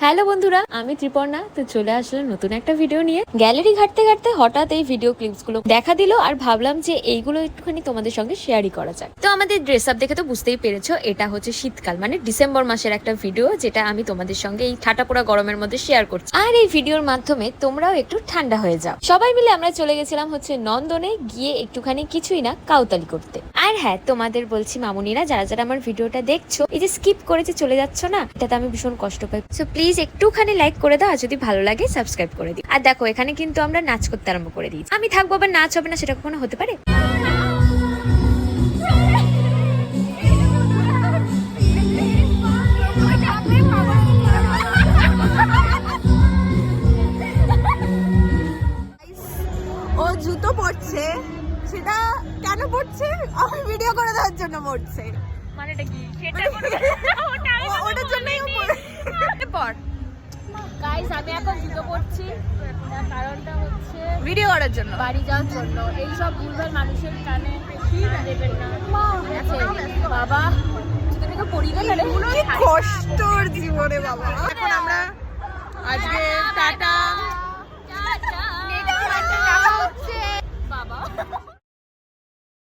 Hello বন্ধুরা, আমি ত্রিপর্ণা। তো চলে আসলাম নতুন একটা ভিডিও নিয়ে। গ্যালারি ঘাটতে ঘাটতে হঠাৎ এই ভিডিও ক্লিপসগুলো দেখা দিল, আর ভাবলাম যে এইগুলো একটুখানি তোমাদের সঙ্গে শেয়ারই করা যায়। তো আমাদের ড্রেস আপ দেখে তো বুঝতেই পেরেছো, এটা হচ্ছে শীতকাল মানে ডিসেম্বর মাসের একটা ভিডিও, যেটা আমি তোমাদের সঙ্গে এই ঠাটা পোড়া গরমের মধ্যে শেয়ার করছি। আর এই ভিডিওর মাধ্যমে তোমরাও একটু ঠান্ডা হয়ে যাও। সবাই মিলে আমরা চলে গেছিলাম হচ্ছে নন্দনে, গিয়ে একটুখানি কিছুই না কাউতালি করতে। আর হ্যাঁ, তোমাদের বলছি মামুনিরা, যারা যারা আমার ভিডিওটা দেখছো, এই যে স্কিপ করেছে চলে যাচ্ছ না, এটাতে আমি ভীষণ কষ্ট পাই। সো প্লিজ একটুখানি লাইক করে দাও, আর যদি ভালো লাগে সাবস্ক্রাইব করে দিও। আর দেখো, এখানে কিন্তু আমরা নাচ করতে আরম্ভ করে দিয়েছি। আমি থাকবো, আবার নাচ হবে না সেটা কখনো হতে পারে? ও জুতো পরছে, সেটা কেন পরছে? আমি ভিডিও করে দেওয়ার জন্য পরছে। মানেটা কি ওটার জন্যই পর। গাইস, আমি এখন জুতো পরছি, তার কারণটা হচ্ছে ভিডিও করার জন্য, বাড়ি যাওয়ার জন্য। এইসব ভুলভাল মানুষের কানে দেবেন না, ঠিক আছে? বাবা জুতোটাকে পরিয়ে গেলে কি কষ্টর জীবনে বাবা। এখন আমরা আজকে টাটা